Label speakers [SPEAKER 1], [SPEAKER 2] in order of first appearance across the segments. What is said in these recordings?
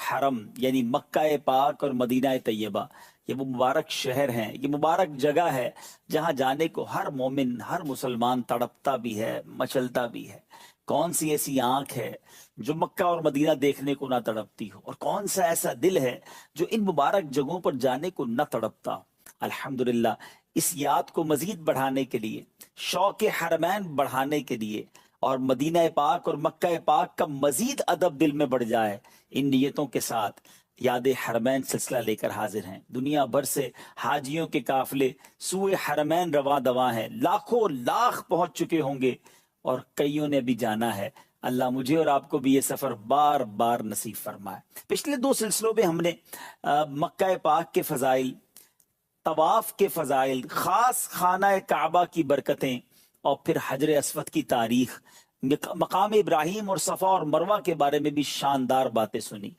[SPEAKER 1] हरम यानी मक्का पाक और मदीना तैयबा, ये वो मुबारक शहर हैं, ये मुबारक जगह है जहां जाने को हर मोमिन, हर मुसलमान तड़पता भी है, मचलता भी है। कौन सी ऐसी आंख है जो मक्का और मदीना देखने को ना तड़पती हो, और कौन सा ऐसा दिल है जो इन मुबारक जगहों पर जाने को न तड़पता हो। अल्हम्दुलिल्लाह, इस याद को मजीद बढ़ाने के लिए, शौक हरमैन बढ़ाने के लिए, और मदीना पाक और मक्का पाक का मजीद अदब दिल में बढ़ जाए, इन नियतों के साथ याद हरमैन सिलसिला लेकर हाजिर हैं। दुनिया भर से हाजियों के काफिले सूए हरमैन रवा दवा हैं, लाखों लाख पहुंच चुके होंगे और कईयों ने भी जाना है। अल्लाह मुझे और आपको भी ये सफर बार बार नसीब फरमाए। पिछले 2 सिलसिलों में हमने मक्का पाक के फजाइल, तवाफ के फजाइल, खास खाना काबा की बरकतें, और फिर हजर अस्वद की तारीख, मकाम इब्राहिम और सफ़ा और मरवा के बारे में भी शानदार बातें सुनी।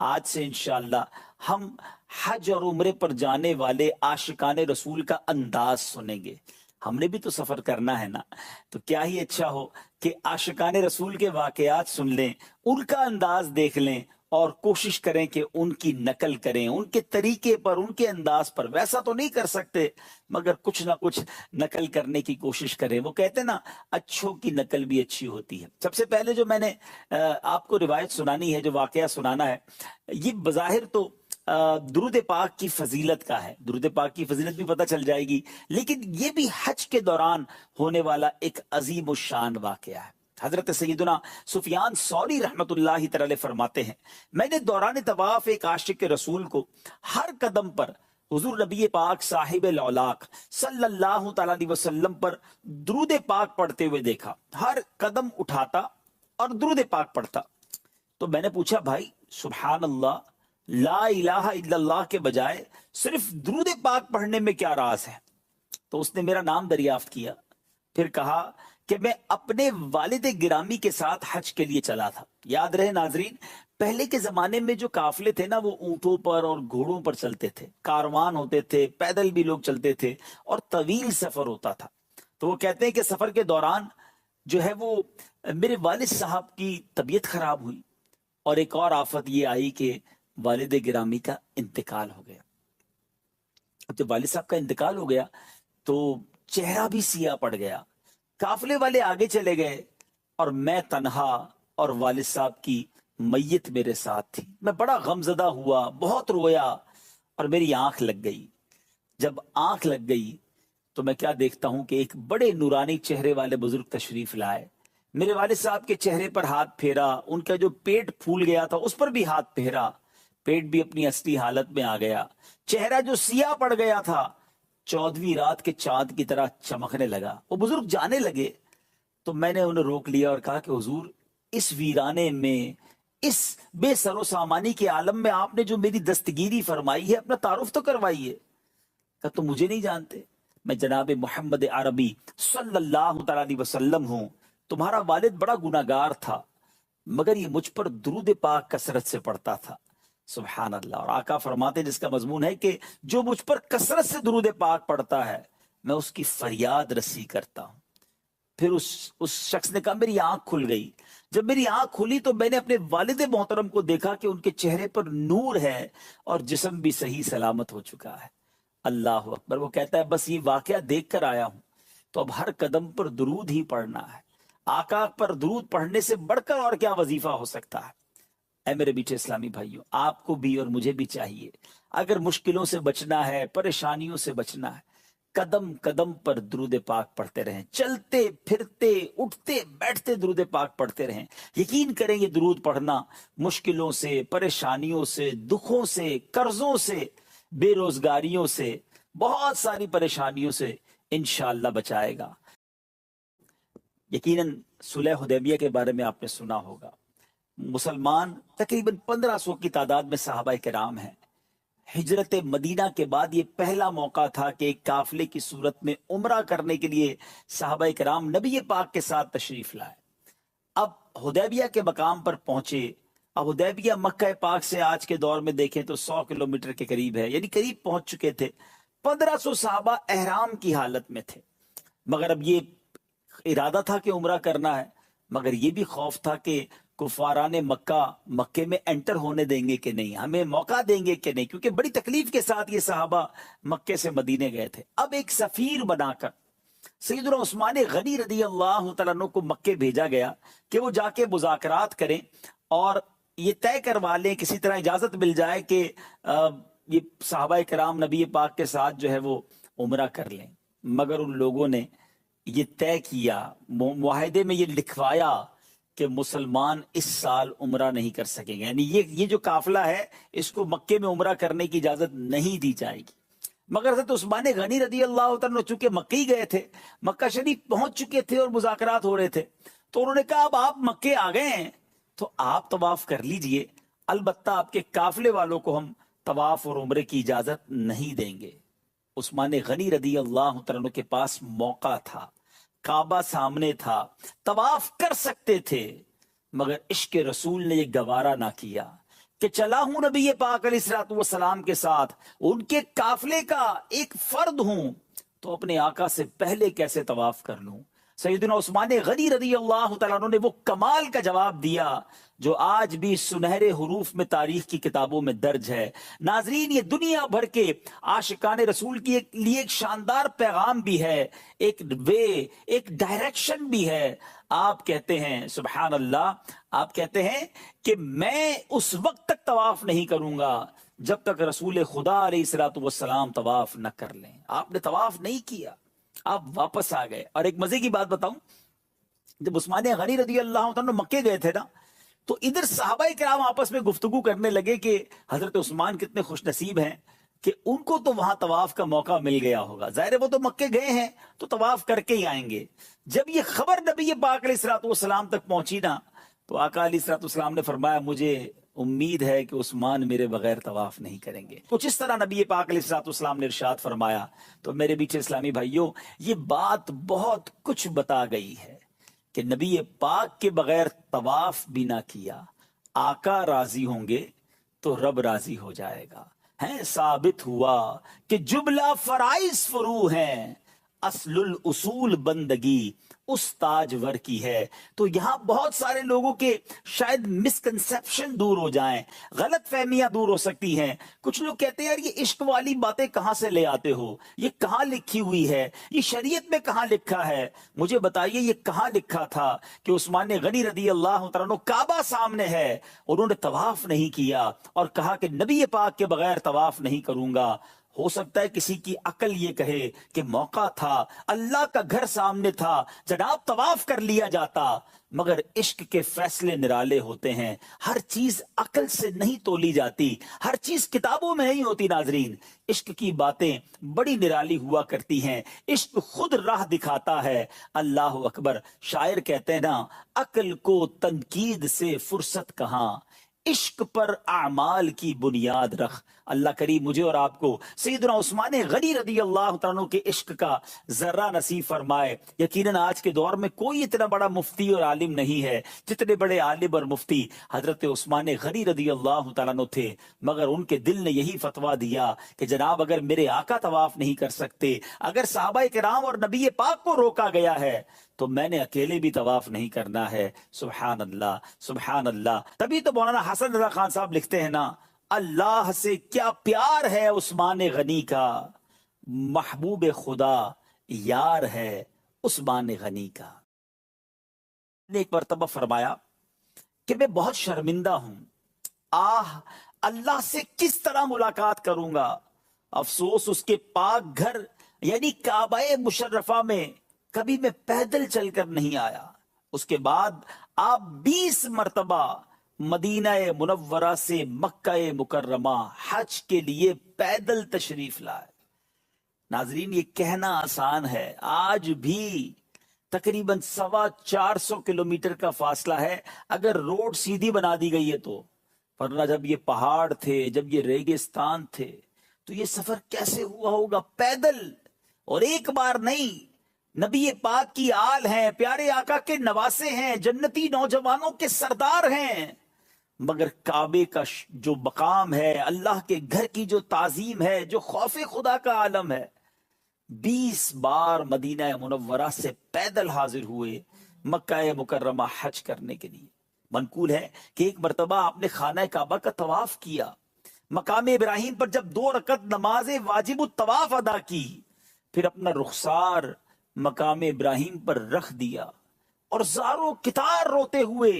[SPEAKER 1] आज से इंशाअल्लाह हम हज और उम्रे पर जाने वाले आशिकाने रसूल का अंदाज सुनेंगे। हमने भी तो सफर करना है ना, तो क्या ही अच्छा हो कि आशिकाने रसूल के वाकयात सुन लें, उनका अंदाज देख लें और कोशिश करें कि उनकी नकल करें, उनके तरीके पर, उनके अंदाज पर। वैसा तो नहीं कर सकते, मगर कुछ ना कुछ नकल करने की कोशिश करें। वो कहते हैं ना, अच्छों की नकल भी अच्छी होती है। सबसे पहले जो मैंने आपको रिवायत सुनानी है, जो वाकया सुनाना है, ये बज़ाहिर तो दुरूद पाक की फजीलत का है। दुरूद पाक की फजीलत भी पता चल जाएगी, लेकिन ये भी हज के दौरान होने वाला एक अजीम शान वाकया है। हजरत सैयदना सुफियान सौरी रहमतुल्लाहि तआला फरमाते हैं, मैंने दौरान तवाफ एक आशिक रसूल को हर कदम पर हुजूर नबी पाक साहिब लौलाक सल्लल्लाहु तआला अलैहि वसल्लम पर दुरूद पाक पढ़ते हुए देखा। हर कदम उठाता और दुरूद पाक पढ़ता। तो मैंने पूछा, भाई सुभान अल्लाह, ला इलाहा इल्लल्लाह के बजाय सिर्फ दुरूद पाक पढ़ने में क्या राज है? तो उसने मेरा नाम दरियाफ्त किया, फिर कहा कि मैं अपने वालिद गिरामी के साथ हज के लिए चला था। याद रहे नाजरीन, पहले के जमाने में जो काफिले थे ना, वो ऊंटों पर और घोड़ों पर चलते थे, कारवान होते थे, पैदल भी लोग चलते थे, और तवील सफर होता था। तो वो कहते हैं कि सफर के दौरान जो है वो मेरे वालिद साहब की तबीयत खराब हुई, और एक और आफत ये आई कि वालिद गिरामी का इंतकाल हो गया। अब जब वालिद साहब का इंतकाल हो गया तो चेहरा भी सिया पड़ गया। काफिले वाले आगे चले गए और मैं तन्हा, और वालिद साहब की मैयत मेरे साथ थी। मैं बड़ा गमजदा हुआ, बहुत रोया, और मेरी आंख लग गई। जब आंख लग गई तो मैं क्या देखता हूं कि एक बड़े नूरानी चेहरे वाले बुजुर्ग तशरीफ लाए। मेरे वालिद साहब के चेहरे पर हाथ फेरा, उनका जो पेट फूल गया था उस पर भी हाथ फेरा, पेट भी अपनी असली हालत में आ गया। चेहरा जो सिया पड़ गया था 14वीं रात के चांद की तरह चमकने लगा। वो बुजुर्ग जाने लगे तो मैंने उन्हें रोक लिया और कहा कि हुजूर, इस वीराने में, इस बेसरो सामानी के आलम में आपने जो मेरी दस्तगीरी फरमाई है, अपना तारुफ तो करवाइए। कहा, तो मुझे नहीं जानते? मैं जनाब मोहम्मद अरबी सल्लल्लाहु अलैहि वसल्लम हूं। तुम्हारा वालिद बड़ा गुनाहगार था, मगर ये मुझ पर दुरूद पाक कसरत से पढ़ता था। सुभान अल्लाह। और आका फरमाते, जिसका मजमून है कि जो मुझ पर कसरत से दुरूद पाक पढ़ता है, मैं उसकी फरियाद रसी करता हूं। फिर उस शख्स ने कहा, मेरी आंख खुल गई। जब मेरी आंख खुली तो मैंने अपने वालिद मोहतरम को देखा कि उनके चेहरे पर नूर है और जिस्म भी सही सलामत हो चुका है। अल्लाह अकबर। वो कहता है, बस ये वाकया देख कर आया हूं, तो अब हर कदम पर दुरूद ही पढ़ना है। आका पर दुरूद पढ़ने से बढ़कर और क्या वजीफा हो सकता है? ऐ मेरे मीठे इस्लामी भाइयों, आपको भी और मुझे भी चाहिए, अगर मुश्किलों से बचना है, परेशानियों से बचना है, कदम कदम पर दुरूद पाक पढ़ते रहें। चलते फिरते उठते बैठते दुरूद पाक पढ़ते रहें। यकीन करें, ये दुरूद पढ़ना मुश्किलों से, परेशानियों से, दुखों से, कर्जों से, बेरोजगारियों से, बहुत सारी परेशानियों से इंशाअल्लाह बचाएगा। यकीनन सुलह हुदैबिया के बारे में आपने सुना होगा। मुसलमान तकरीबन 1500 की तादाद में सहाबा किराम हैं। हिजरत मदीना के बाद ये पहला मौका था कि एक काफिले की सूरत में उम्रा करने के लिए सहाबा किराम नबी पाक के साथ तशरीफ लाए। अब हुदैबिया के मकाम पर पहुंचे। अब हुदैबिया मक्का पाक से आज के दौर में देखें तो 100 किलोमीटर के करीब है, यानी करीब पहुंच चुके थे। 1500 सहाबा एहराम की हालत में थे, मगर अब ये इरादा था कि उम्रा करना है, मगर ये भी खौफ था कि कुफारान मक्का मक्के में एंटर होने देंगे कि नहीं, हमें मौका देंगे कि नहीं, क्योंकि बड़ी तकलीफ के साथ ये सहाबा मक्के से मदीने गए थे। अब एक सफीर बनाकर सैयदना उस्मान गनी रदी अल्लाह तआला अन्हु को मक्के भेजा गया कि वो जाके मुज़ाकरात करें और ये तय करवा लें, किसी तरह इजाजत मिल जाए कि ये सहाबा किराम नबी पाक के साथ जो है वो उम्रा कर लें। मगर उन लोगों ने ये तय किया, मुआहदे में ये लिखवाया कि मुसलमान इस साल उम्रा नहीं कर सकेंगे, यानी ये जो काफिला है इसको मक्के में उम्रा करने की इजाजत नहीं दी जाएगी। मगर हज़रत उस्मान गनी रदी अल्लाह तआला चूंकि मक्के ही गए थे, मक्का शरीफ पहुंच चुके थे और मुज़ाकरात हो रहे थे, तो उन्होंने कहा अब आप मक्के आ गए हैं तो आप तवाफ कर लीजिए, अलबत्ता आपके काफिले वालों को हम तवाफ और उम्रे की इजाजत नहीं देंगे। उस्मान गनी रदी अल्लाह तआला के पास मौका था, काबा सामने था, तवाफ कर सकते थे, मगर इश्क रसूल ने यह गवारा ना किया कि चला हूं नबी पाक अलैहिस्सलातु वस्सलाम के साथ, उनके काफिले का एक फर्द हूं, तो अपने आका से पहले कैसे तवाफ कर लूं। सैयदना उस्मान गनी रदी अल्लाह तआला अन्हु ने वो कमाल का जवाब दिया जो आज भी सुनहरे हुरूफ में तारीख की किताबों में दर्ज है। नाजरीन, ये दुनिया भर के आशिकाने रसूल की लिए एक शानदार पैगाम भी है, एक वे, एक डायरेक्शन भी है। आप कहते हैं सुभान अल्लाह, आप कहते हैं कि मैं उस वक्त तक तवाफ नहीं करूंगा जब तक रसूल खुदा अलैहिस्सलातु वस्सलाम तवाफ न कर लें। आपने तवाफ नहीं किया, आप वापस आ गए। और एक मजे की बात बताऊं, जब उस्मान गनी रदी अल्लाह तआला मक्के गए थे ना, तो इधर सहाबाए किराम आपस में गुफ्तगू करने लगे कि हजरत उस्मान कितने खुशनसीब हैं कि उनको तो वहां तवाफ का मौका मिल गया होगा, जाहिर है वो तो मक्के गए हैं तो तवाफ करके ही आएंगे। जब ये खबर नबी पाक अलैहिस्सलातु वस्सलाम तक पहुंची ना, तो आका अलैहिस्सलातु वस्सलाम ने फरमाया मुझे उम्मीद है कि उस्मान मेरे बगैर तवाफ नहीं करेंगे। कुछ इस तरह नबी पाक अलैहिस्सलातु वस्सलाम ने इरशाद फरमाया। तो मेरे बीचे इस्लामी भाइयों, ये बात बहुत कुछ बता गई है कि नबी पाक के बगैर तवाफ भी ना किया, आका राजी होंगे तो रब राजी हो जाएगा। है साबित हुआ कि जुमला फराइज फरू हैं, असलुल उसूल बंदगी उस ताजवर की है। तो यहां बहुत सारे लोगों के शायद मिसकंसेप्शन दूर हो जाएं, गलत फहमियां दूर हो सकती हैं। कुछ लोग कहते हैं यार ये इश्क वाली बातें कहां से ले आते हो, ये कहां लिखी हुई है, ये शरीयत में कहां लिखा है। मुझे बताइए ये कहां लिखा था कि उस्मान गनी रदी अल्लाह तआला अन्हु काबा सामने है, उन्होंने तवाफ नहीं किया और कहा कि नबी पाक के बगैर तवाफ नहीं करूंगा। हो सकता है किसी की अकल ये कहे कि मौका था, अल्लाह का घर सामने था, जनाब तवाफ कर लिया जाता। मगर इश्क के फैसले निराले होते हैं, हर चीज अकल से नहीं तोली जाती, हर चीज किताबों में नहीं होती। नाजरीन, इश्क की बातें बड़ी निराली हुआ करती हैं, इश्क खुद राह दिखाता है। अल्लाह अकबर। शायर कहते हैं ना, अकल को तनकीद से फुर्सत कहां, इश्क पर आमाल की बुनियाद रख। अल्लाह करीम मुझे और आपको सैयदना उस्मान गनी रदी अल्लाह तआला अन्हु के इश्क का जर्रा नसीब फरमाए। यकीनन आज के दौर में कोई इतना बड़ा मुफ्ती और आलिम नहीं है जितने बड़े आलिम और मुफ्ती हजरत उस्मान गनी रदी अल्लाह तआला अन्हु थे। मगर उनके दिल ने यही फतवा दिया कि जनाब अगर मेरे आका तवाफ नहीं कर सकते, अगर सहाबाए किराम और नबी पाक को रोका गया है, तो मैंने अकेले भी तवाफ नहीं करना है। सुभान अल्लाह, सुभान अल्लाह। तभी तो मौलाना हसन रजा खान साहब लिखते हैं ना, अल्लाह से क्या प्यार है उस्मान गनी का, महबूब खुदा यार है उस्मान गनी का। ने एक मरतबा फरमाया कि मैं बहुत शर्मिंदा हूं, आह अल्लाह से किस तरह मुलाकात करूंगा। अफसोस उसके पाक घर यानी काबाए मुशर्रफा में कभी मैं पैदल चलकर नहीं आया। उसके बाद आप 20 मरतबा मदीना मुनव्वरा से मक्का मुकर्रमा हज के लिए पैदल तशरीफ लाए। नाजरीन, ये कहना आसान है, आज भी तकरीबन 425 किलोमीटर का फासला है अगर रोड सीधी बना दी गई है तो। वरना जब ये पहाड़ थे, जब ये रेगिस्तान थे, तो ये सफर कैसे हुआ होगा पैदल। और एक बार नहीं, नबी पाक की आल हैं, प्यारे आका के नवासे हैं, जन्नती नौजवानों के सरदार हैं, मगर काबे का जो मकाम है, अल्लाह के घर की जो ताजीम है, जो खौफे खुदा का आलम है, 20 बार मदीना मुनव्वरा से पैदल हाजिर हुए मक्का मुकर्रमा हज करने के लिए। منقول ہے کہ ایک مرتبہ آپ نے خانہ کعبہ کا طواف کیا، مقام ابراہیم پر جب 2 رکعت نماز واجب الطواف ادا کی، پھر اپنا رخسار مقام ابراہیم پر رکھ دیا اور زاروں کتار روتے ہوئے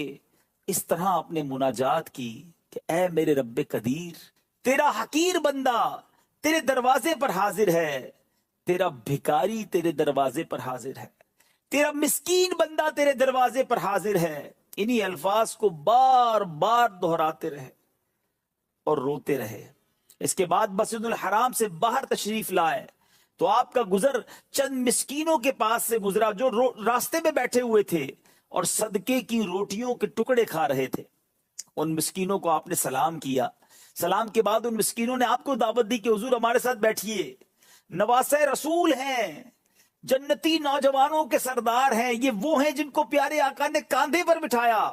[SPEAKER 1] اس طرح اپنے مناجات کی کہ اے میرے رب قدیر، تیرا حقیر بندہ تیرے دروازے پر حاضر ہے، تیرا بھکاری تیرے دروازے پر حاضر ہے، تیرا مسکین بندہ تیرے دروازے پر حاضر ہے۔ انہی الفاظ کو بار بار دہراتے رہے اور روتے رہے۔ اس کے بعد مسجد الحرام سے باہر تشریف لائے تو آپ کا گزر چند مسکینوں کے پاس سے گزرا جو راستے میں بیٹھے ہوئے تھے اور صدقے کی روٹیوں کے ٹکڑے کھا رہے تھے۔ ان مسکینوں کو آپ نے سلام کیا، سلام کے بعد ان مسکینوں نے آپ کو دعوت دی کہ حضور ہمارے ساتھ بیٹھیے، نواسہ رسول ہیں، جنتی نوجوانوں کے سردار ہیں، یہ وہ ہیں جن کو پیارے آقا نے کاندھے پر بٹھایا۔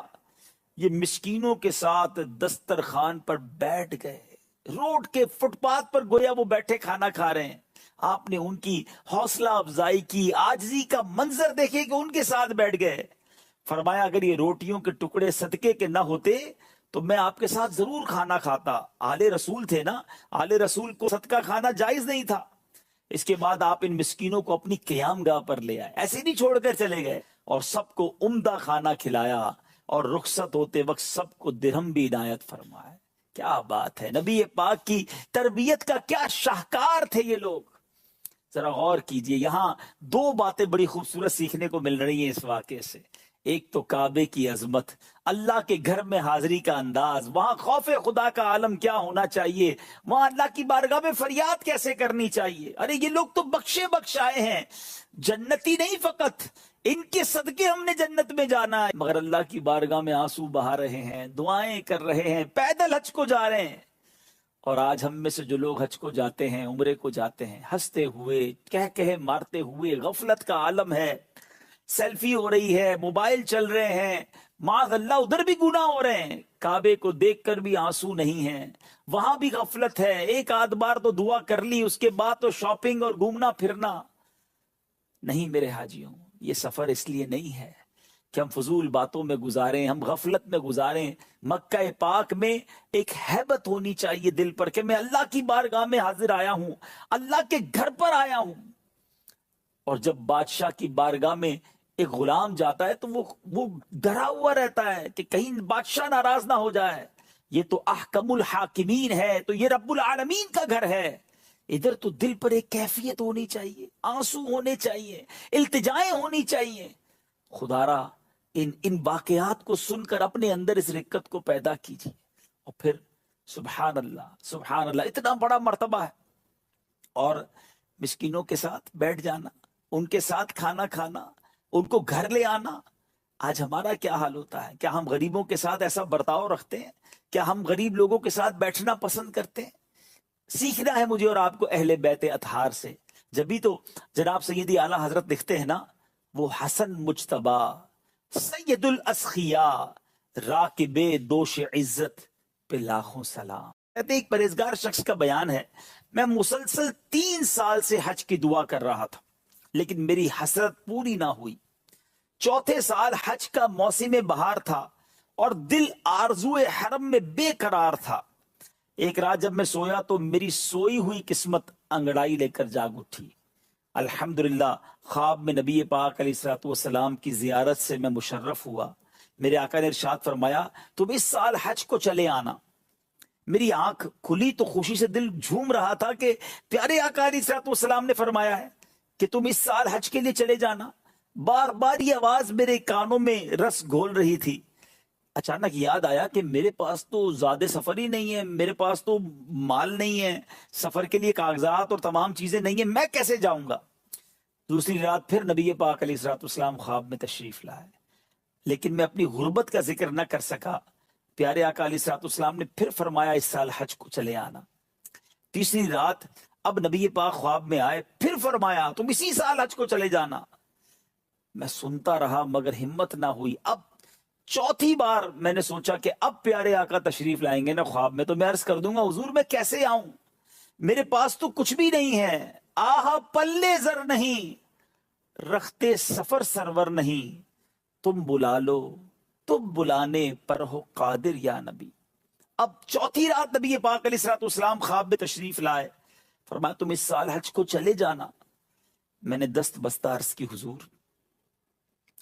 [SPEAKER 1] یہ مسکینوں کے ساتھ دسترخوان پر بیٹھ گئے، روڈ کے فٹ پاتھ پر گویا وہ بیٹھے کھانا کھا رہے ہیں۔ آپ نے ان کی حوصلہ افزائی کی، عاجزی کا منظر دیکھے کہ ان کے ساتھ بیٹھ گئے۔ فرمایا اگر یہ روٹیوں کے ٹکڑے صدقے کے نہ ہوتے تو میں آپ کے ساتھ ضرور کھانا کھاتا۔ آل رسول تھے نا، آل رسول کو صدقہ کھانا جائز نہیں تھا۔ اس کے بعد آپ ان مسکینوں کو اپنی قیام گاہ پر لے آئے، ایسے نہیں چھوڑ کر چلے گئے، اور سب کو عمدہ کھانا کھلایا اور رخصت ہوتے وقت سب کو درہم بھی عنایت فرمائے۔ کیا بات ہے، نبی پاک کی تربیت کا کیا شاہکار تھے یہ لوگ۔ ذرا غور کیجئے، یہاں 2 باتیں بڑی خوبصورت سیکھنے کو مل رہی ہیں اس واقعے سے۔ ایک تو کعبے کی عظمت، اللہ کے گھر میں حاضری کا انداز، وہاں خوف خدا کا عالم کیا ہونا چاہیے، وہاں اللہ کی بارگاہ میں فریاد کیسے کرنی چاہیے۔ ارے یہ لوگ تو بخشے بخشائے ہیں، جنتی نہیں فقط، ان کے صدقے ہم نے جنت میں جانا ہے، مگر اللہ کی بارگاہ میں آنسو بہا رہے ہیں، دعائیں کر رہے ہیں، پیدل حج کو جا رہے ہیں۔ اور آج ہم میں سے جو لوگ حج کو جاتے ہیں، عمرے کو جاتے ہیں، ہنستے ہوئے، کہے مارتے ہوئے، غفلت کا عالم ہے، سیلفی ہو رہی ہے، موبائل چل رہے ہیں، معاذ اللہ ادھر بھی گناہ ہو رہے ہیں، کعبے کو دیکھ کر بھی آنسو نہیں ہیں، وہاں بھی غفلت ہے، ایک آدھ بار تو دعا کر لی، اس کے بعد تو شاپنگ اور گھومنا پھرنا۔ نہیں میرے حاجیوں، یہ سفر اس لیے نہیں ہے کہ ہم فضول باتوں میں گزاریں، ہم غفلت میں گزاریں۔ مکہ پاک میں ایک ہیبت ہونی چاہیے دل پر کہ میں اللہ کی بارگاہ میں حاضر آیا ہوں، اللہ کے گھر پر آیا ہوں۔ اور جب بادشاہ کی بارگاہ میں ایک غلام جاتا ہے تو وہ ڈرا ہوا رہتا ہے کہ کہیں بادشاہ ناراض نہ ہو جائے، یہ تو احکم الحاکمین ہے، تو یہ رب العالمین کا گھر ہے۔ ادھر تو دل پر ایک کیفیت ہونی چاہیے، آنسو ہونے چاہیے، التجائیں ہونی چاہیے۔ خدارا ان واقعات کو سن کر اپنے اندر اس رقت کو پیدا کیجیے، اور پھر سبحان اللہ سبحان اللہ، اتنا بڑا مرتبہ ہے۔ اور مسکینوں کے ساتھ بیٹھ جانا، ان کے ساتھ کھانا کھانا، ان کو گھر لے آنا۔ آج ہمارا کیا حال ہوتا ہے؟ کیا ہم غریبوں کے ساتھ ایسا برتاؤ رکھتے ہیں؟ کیا ہم غریب لوگوں کے ساتھ بیٹھنا پسند کرتے ہیں؟ سیکھنا ہے مجھے اور آپ کو اہل بیت اطہار سے۔ جبھی تو جناب سیدی اعلیٰ حضرت لکھتے ہیں نا، وہ حسن مجتبی سید الاسخیاء راکب دوش عزت پہ لاکھوں سلام۔ کہتے ایک پرہیزگار شخص کا بیان ہے، میں مسلسل 3 سال سے حج کی دعا کر رہا تھا لیکن میری حسرت پوری نہ ہوئی۔ 4تھے سال حج کا موسم بہار تھا اور دل آرزو حرم میں بے قرار تھا۔ ایک رات جب میں سویا تو میری سوئی ہوئی قسمت انگڑائی لے کر جاگ اٹھی۔ الحمدللہ خواب میں نبی پاک علیہ الصلوۃ والسلام کی زیارت سے میں مشرف ہوا۔ میرے آقا نے ارشاد فرمایا تم اس سال حج کو چلے آنا۔ میری آنکھ کھلی تو خوشی سے دل جھوم رہا تھا کہ پیارے آقا علیہ الصلوۃ والسلام نے فرمایا ہے کہ تم اس سال حج کے لیے چلے جانا۔ بار بار یہ آواز میرے کانوں میں رس گھول رہی تھی۔ اچانک یاد آیا کہ میرے پاس تو زیادہ سفر ہی نہیں ہے، میرے پاس تو مال نہیں ہے، سفر کے لیے کاغذات اور تمام چیزیں نہیں ہیں، میں کیسے جاؤں گا؟ دوسری رات پھر نبی پاک علیہ الصلوۃ والسلام خواب میں تشریف لائے، لیکن میں اپنی غربت کا ذکر نہ کر سکا۔ پیارے آقا علیہ الصلوۃ والسلام نے پھر فرمایا اس سال حج کو چلے آنا۔ تیسری رات اب نبی پاک خواب میں آئے، پھر فرمایا تم اسی سال حج کو چلے جانا۔ میں سنتا رہا مگر ہمت نہ ہوئی۔ اب 4تھی بار میں نے سوچا کہ اب پیارے آقا تشریف لائیں گے نا خواب میں تو میں عرض کر دوں گا حضور میں کیسے آؤں، میرے پاس تو کچھ بھی نہیں ہے، آہا پلے زر نہیں، رختے سفر سرور نہیں، تم بلا لو تو بلانے پر ہو قادر یا نبی. اب چوتھی رات نبی پاک علیہ الصلوۃ والسلام خواب میں تشریف لائے. فرمایا تم اس سال حج کو چلے جانا. میں نے دست بستہ عرض کی حضور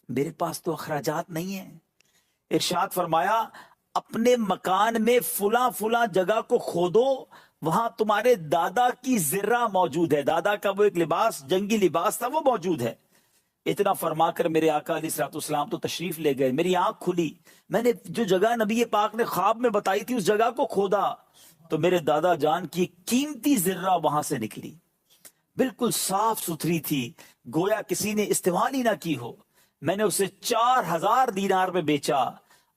[SPEAKER 1] میرے پاس تو اخراجات نہیں ہیں. ارشاد فرمایا اپنے مکان میں فلاں فلاں جگہ کو کھودو, وہاں تمہارے دادا کی زرہ موجود ہے. دادا کا وہ ایک لباس, جنگی لباس تھا, وہ موجود ہے. اتنا فرما کر میرے آقا علیہ الصلوۃ والسلام تو تشریف لے گئے. میری آنکھ کھلی, میں نے جو جگہ نبی پاک نے خواب میں بتائی تھی اس جگہ کو کھودا تو میرے دادا جان کی قیمتی زرہ وہاں سے نکلی, بالکل صاف ستھری تھی, گویا کسی نے استعمال ہی نہ کی ہو. میں نے اسے 4000 دینار میں بیچا,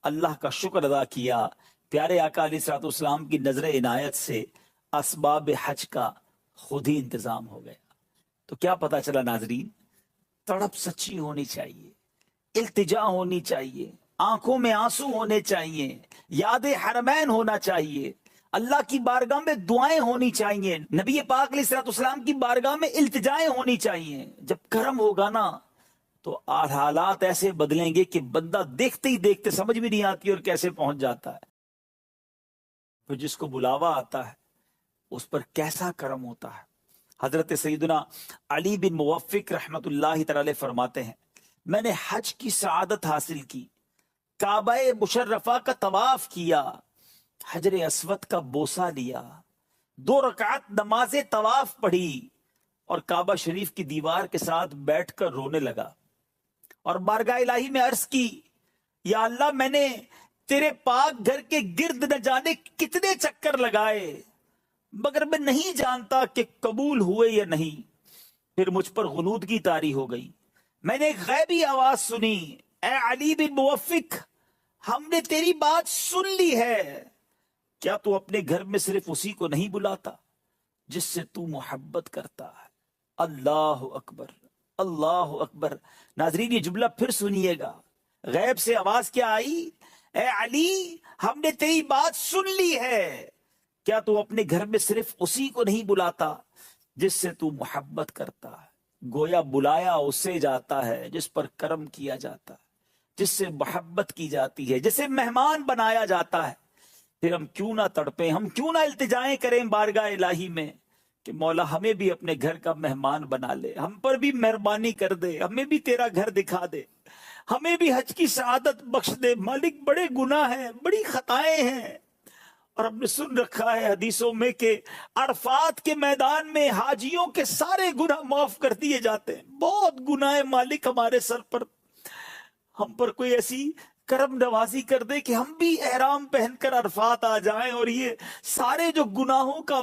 [SPEAKER 1] اللہ کا شکر ادا کیا. پیارے آقا علیہ الصلوۃ والسلام کی نظر عنایت سے اسباب حج کا خود ہی انتظام ہو گیا. تو کیا پتا چلا ناظرین, تڑپ سچی ہونی چاہیے, التجا ہونی چاہیے, آنکھوں میں آنسو ہونے چاہیے, یاد حرمین ہونا چاہیے, اللہ کی بارگاہ میں دعائیں ہونی چاہیے, نبی پاک علیہ الصلوۃ والسلام کی بارگاہ میں التجائیں ہونی چاہیے. جب کرم ہوگا نا تو حالات ایسے بدلیں گے کہ بندہ دیکھتے ہی دیکھتے سمجھ بھی نہیں آتی اور کیسے پہنچ جاتا ہے. پھر جس کو بلاوا آتا ہے اس پر کیسا کرم ہوتا ہے. حضرت سیدنا علی بن موفق رحمت اللہ تعالی فرماتے ہیں میں نے حج کی سعادت حاصل کی, کعبہ مشرفہ کا طواف کیا, حجر اسود کا بوسہ لیا, 2 رکعت نماز طواف پڑھی اور کعبہ شریف کی دیوار کے ساتھ بیٹھ کر رونے لگا اور بارگاہ الہی میں عرض کی یا اللہ میں نے تیرے پاک گھر کے گرد نہ جانے کتنے چکر لگائے مگر میں نہیں جانتا کہ قبول ہوئے یا نہیں. پھر مجھ پر غنودگی طاری ہو گئی, میں نے ایک غیبی آواز سنی, اے علی بن موفق ہم نے تیری بات سن لی ہے, کیا تو اپنے گھر میں صرف اسی کو نہیں بلاتا جس سے تو محبت کرتا ہے. اللہ اکبر, اللہ اکبر. ناظرین یہ جملہ پھر سنیے گا, غیب سے آواز کیا آئی, اے علی ہم نے تیری بات سن لی ہے, کیا تو اپنے گھر میں صرف اسی کو نہیں بلاتا جس سے تو محبت کرتا ہے. گویا بلایا اس سے جاتا ہے جس پر کرم کیا جاتا ہے, جس سے محبت کی جاتی ہے, جسے مہمان بنایا جاتا ہے. پھر ہم کیوں نہ تڑپیں, ہم کیوں نہ التجائیں کریں بارگاہ الہی میں کہ مولا ہمیں بھی اپنے گھر کا مہمان بنا لے, ہم پر بھی مہربانی کر دے, ہمیں بھی تیرا گھر دکھا دے, ہمیں بھی حج کی سعادت بخش دے. مالک بڑے گناہ ہیں, بڑی خطائیں ہیں, اور ہم نے سن رکھا ہے حدیثوں میں کہ عرفات کے میدان میں حاجیوں کے سارے گناہ معاف کر دیے جاتے ہیں. بہت گناہ ہے مالک ہمارے سر پر, ہم پر کوئی ایسی کرم نوازی کر دے کہ ہم بھی احرام پہن کر عرفات آ جائیں اور یہ سارے جو گناہوں کا